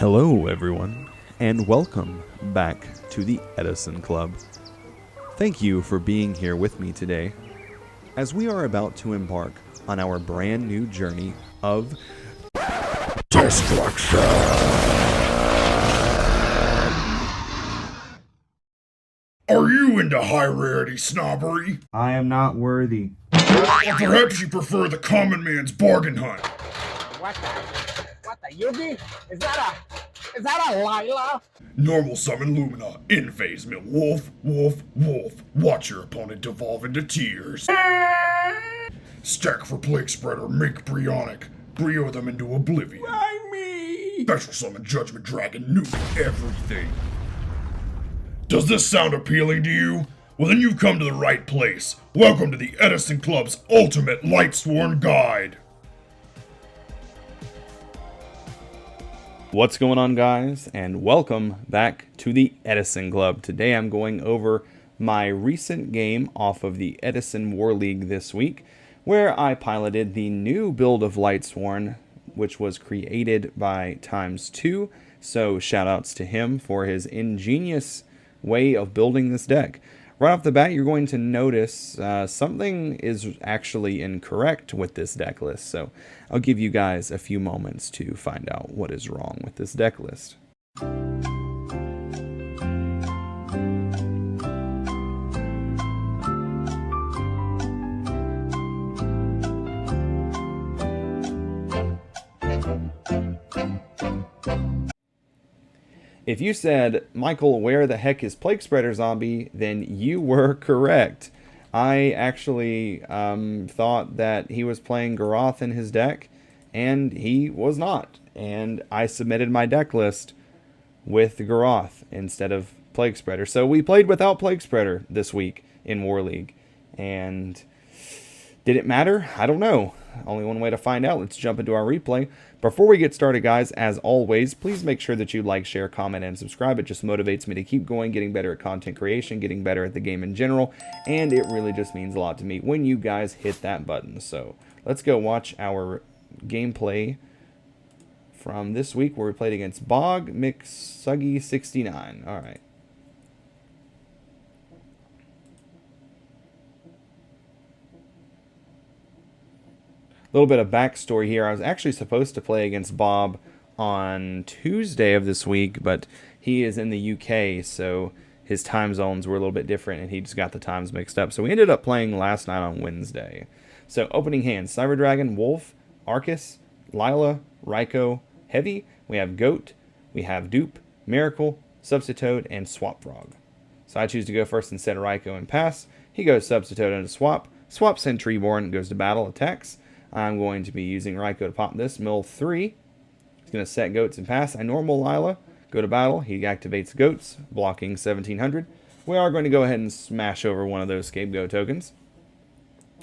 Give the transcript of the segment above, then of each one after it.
Hello, everyone, and welcome back to the Edison Club. Thank you for being here with me today, as we are about to embark on our brand new journey of destruction. Are you into high-rarity snobbery? I am not worthy. Or perhaps you prefer the common man's bargain hunt? What the Yugi? Is that a Lila? Normal summon Lumina, in-phase mill wolf, wolf, wolf. Watch your opponent devolve into tears. Stack for Plague Spreader, make Brionic. Brio them into oblivion. Why me? Special summon Judgment Dragon, nuke everything. Does this sound appealing to you? Well, then you've come to the right place. Welcome to the Edison Club's ultimate Lightsworn guide. What's going on, guys, and welcome back to the Edison Club. Today I'm going over my recent game off of the Edison War League this week, where I piloted the new build of Lightsworn, which was created by TimesTwo's. So shoutouts to him for his ingenious way of building this deck. Right off the bat, you're going to notice something is actually incorrect with this deck list. So I'll give you guys a few moments to find out what is wrong with this deck list. If you said, Michael, where the heck is Plague Spreader Zombie, then you were correct. I actually thought that he was playing Garoth in his deck, and he was not. And I submitted my deck list with Garoth instead of Plague Spreader. So we played without Plague Spreader this week in War League. And did it matter? I don't know. Only one way to find out. Let's jump into our replay. Before we get started, guys, as always, please make sure that you like, share, comment, and subscribe. It just motivates me to keep going, getting better at content creation, getting better at the game in general, and it really just means a lot to me when you guys hit that button. So let's go watch our gameplay from this week where we played against Bog McSuggy69. All right. A little bit of backstory here. I was actually supposed to play against Bob on Tuesday of this week, but he is in the UK, so his time zones were a little bit different, and he just got the times mixed up. So we ended up playing last night on Wednesday. So opening hands, Cyber Dragon, Wolf, Arcus, Lila, Raikou, Heavy. We have Goat, we have Dupe, Miracle, Substitute, and Swap Frog. So I choose to go first instead of Raikou and pass. He goes Substitute into Swap. Swap Sentryborn goes to battle, attacks. I'm going to be using Raikou to pop this. Mill 3. He's going to set Goats and pass. I normal Lila. Go to battle. He activates Goats, blocking 1700. We are going to go ahead and smash over one of those Scapegoat tokens.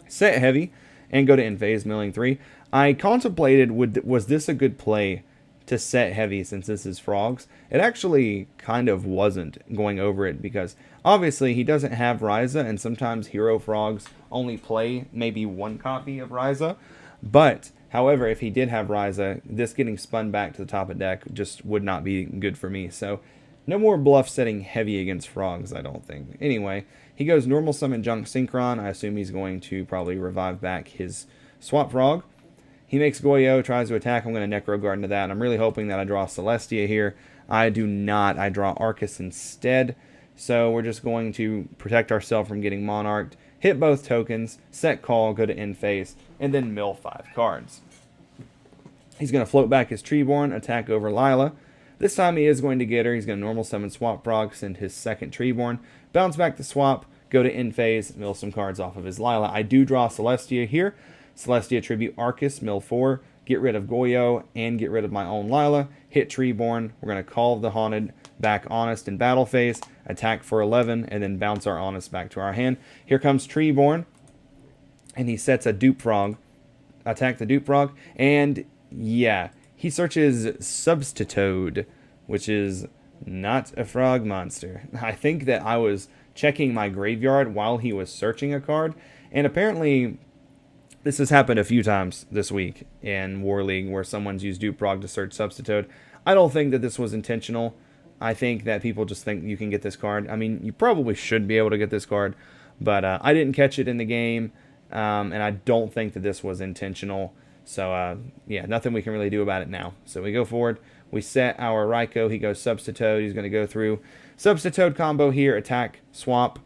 Set Heavy and go to end phase, milling 3. I contemplated, was this a good play to set Heavy since this is Frogs? It actually kind of wasn't going over it because obviously he doesn't have Ryza, and sometimes Hero Frogs only play maybe one copy of Ryza. But, however, if he did have Ryza, this getting spun back to the top of deck just would not be good for me. So, no more bluff setting Heavy against Frogs, I don't think. Anyway, he goes normal summon Junk Synchron. I assume he's going to probably revive back his Swap Frog. He makes Goyo, tries to attack. I'm going to Necro Guard into that. I'm really hoping that I draw Celestia here. I do not. I draw Arcus instead. So, we're just going to protect ourselves from getting Monarched. Hit both tokens, set call, go to end phase, and then mill 5 cards. He's going to float back his Treeborn, attack over Lila. This time he is going to get her. He's going to normal summon Swap Frog, send his second Treeborn, bounce back to Swap, go to end phase, mill some cards off of his Lila. I do draw Celestia here. Celestia tribute Arcus, mill 4, get rid of Goyo, and get rid of my own Lila. Hit Treeborn. We're going to call the Haunted back Honest in battle phase, attack for 11, and then bounce our Honest back to our hand. Here comes Treeborn, and he sets a Dupe Frog. Attack the Dupe Frog, and yeah, he searches Substitute, which is not a frog monster. I think that I was checking my graveyard while he was searching a card, and apparently This has happened a few times this week in War League where someone's used Duprog to search Substitute. I don't think that this was intentional. I think that people just think you can get this card. I mean, you probably should be able to get this card, but I didn't catch it in the game, and I don't think that this was intentional. So, yeah, nothing we can really do about it now. So we go forward. We set our Raikou. He goes Substitute. He's going to go through Substitute combo here, attack, swap.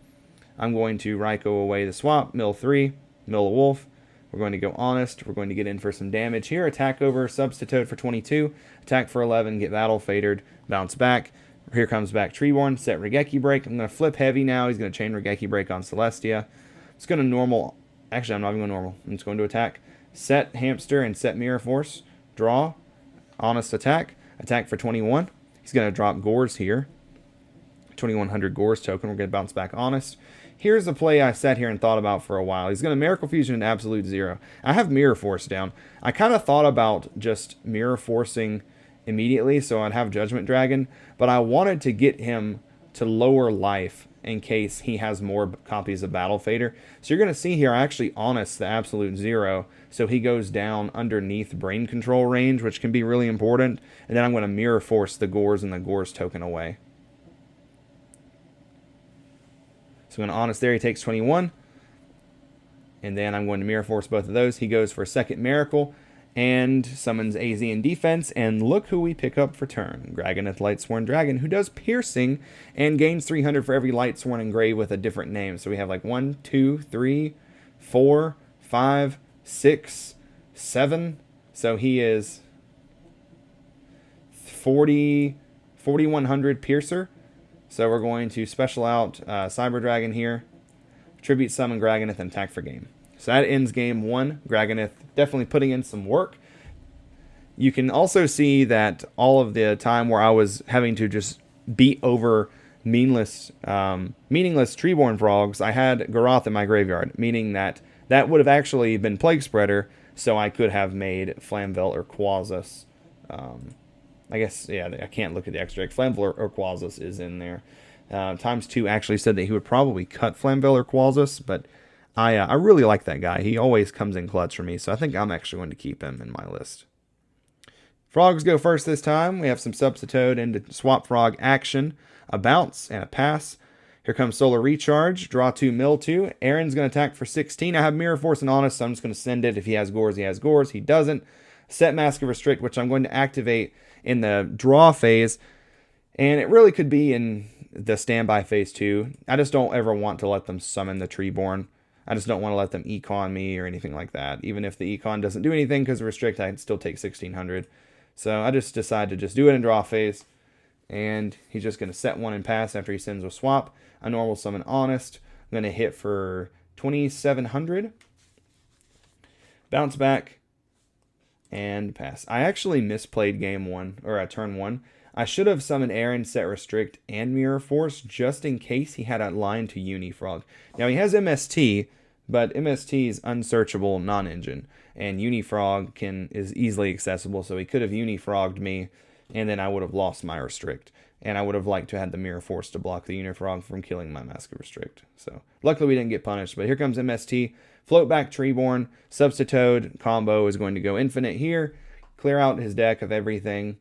I'm going to Raikou away the swap, mill 3, mill a wolf. We're going to go Honest. We're going to get in for some damage here. Attack over, Substitute for 22. Attack for 11, get Battle Fadered, bounce back. Here comes back Treeborn, set Regeki Break. I'm going to flip heavy now. He's going to chain Regeki Break on Celestia. It's going to normal. Actually, I'm not even going normal. I'm just going to attack. Set Hamster and set Mirror Force. Draw. Honest attack. Attack for 21. He's going to drop Gores here. 2100 Gores token. We're going to bounce back Honest. Here's a play I sat here and thought about for a while. He's going to Miracle Fusion in Absolute Zero. I have Mirror Force down. I kind of thought about just Mirror Forcing immediately so I'd have Judgment Dragon, but I wanted to get him to lower life in case he has more copies of Battle Fader. So you're going to see here I actually Honest the Absolute Zero so he goes down underneath Brain Control range, which can be really important. And then I'm going to Mirror Force the Gores and the Gores token away. So I'm going to Honest there. He takes 21. And then I'm going to Mirror Force both of those. He goes for a second Miracle and summons AZ in defense. And look who we pick up for turn. Dragoneth Lightsworn Dragon, who does piercing and gains 300 for every Lightsworn engraved with a different name. So we have like 1, 2, 3, 4, 5, 6, 7. So he is 4100 piercer. So we're going to special out Cyber Dragon here, tribute summon Dragoneth, and attack for game. So that ends game 1. Dragoneth definitely putting in some work. You can also see that all of the time where I was having to just beat over meaningless Treeborn frogs, I had Garoth in my graveyard, meaning that that would have actually been Plague Spreader, so I could have made Flamvel or Quazus. I guess, yeah, I can't look at the extract. Flamvel or Quazus is in there. TimesTwo actually said that he would probably cut Flamvel or Quazus, but I really like that guy. He always comes in clutch for me, so I think I'm actually going to keep him in my list. Frogs go first this time. We have some Substitute into Swap Frog action, a bounce, and a pass. Here comes Solar Recharge. Draw 2, mill 2. Aaron's going to attack for 16. I have Mirror Force and Honest, so I'm just going to send it. If he has Gores, he has Gores. He doesn't. Set Mask of Restrict, which I'm going to activate in the draw phase. And it really could be in the standby phase too. I just don't ever want to let them summon the Treeborn. I just don't want to let them econ me or anything like that. Even if the econ doesn't do anything because of Restrict, I can still take 1600. So I just decided to just do it in draw phase. And he's just going to set one and pass after he sends a swap. A normal summon Honest. I'm going to hit for 2700. Bounce back. And pass. I actually misplayed game 1, or turn 1. I should have summoned Aaron, set Restrict, and Mirror Force just in case he had a line to Unifrog. Now he has MST, but MST is unsearchable non-engine, and Unifrog is easily accessible, so he could have Unifrogged me, and then I would have lost my Restrict. And I would have liked to have the Mirror Force to block the Unifrog from killing my Mask of Restrict. So luckily we didn't get punished, but here comes MST. Float back Treeborn. Substitute combo is going to go infinite here. Clear out his deck of everything.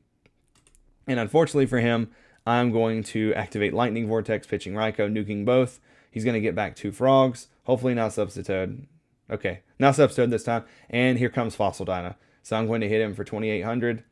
And unfortunately for him, I'm going to activate Lightning Vortex, pitching Raikou, nuking both. He's going to get back 2 frogs. Hopefully not Substitute. Okay, not Substitute this time. And here comes Fossil Dyna. So I'm going to hit him for 2800.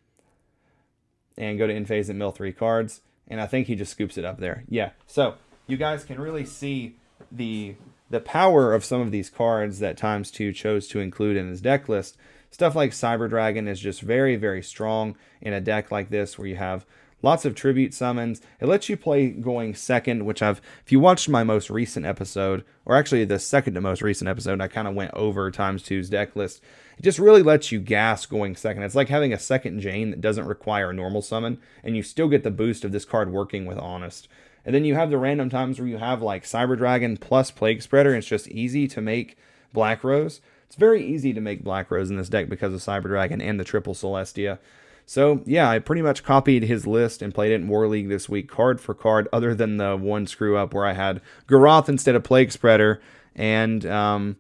And go to end phase and mill 3 cards. And I think he just scoops it up there. Yeah, so you guys can really see the power of some of these cards that TimesTwo chose to include in his deck list. Stuff like Cyber Dragon is just very, very strong in a deck like this where you have lots of tribute summons. It lets you play going second, which if you watched my most recent episode, or actually the second to most recent episode, I kind of went over TimesTwo's deck list. It just really lets you gas going second. It's like having a second Jane that doesn't require a normal summon, and you still get the boost of this card working with Honest. And then you have the random times where you have like Cyber Dragon plus Plague Spreader, and it's just easy to make Black Rose. It's very easy to make Black Rose in this deck because of Cyber Dragon and the triple Celestia. So yeah, I pretty much copied his list and played it in War League this week, card for card, other than the one screw up where I had Garoth instead of Plague Spreader, and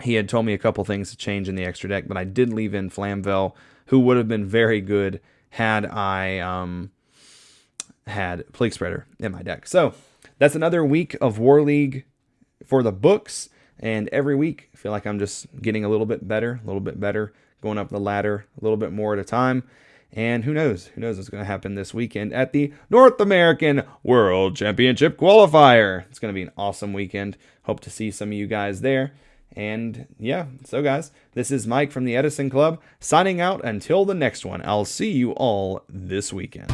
he had told me a couple things to change in the extra deck, but I did leave in Flamvel, who would have been very good had I had Plague Spreader in my deck. So that's another week of War League for the books, and every week I feel like I'm just getting a little bit better, going up the ladder a little bit more at a time. And who knows what's going to happen this weekend at the North American World Championship Qualifier. It's going to be an awesome weekend. Hope to see some of you guys there. And yeah, so guys, this is Mike from the Edison Club signing out until the next one. I'll see you all this weekend.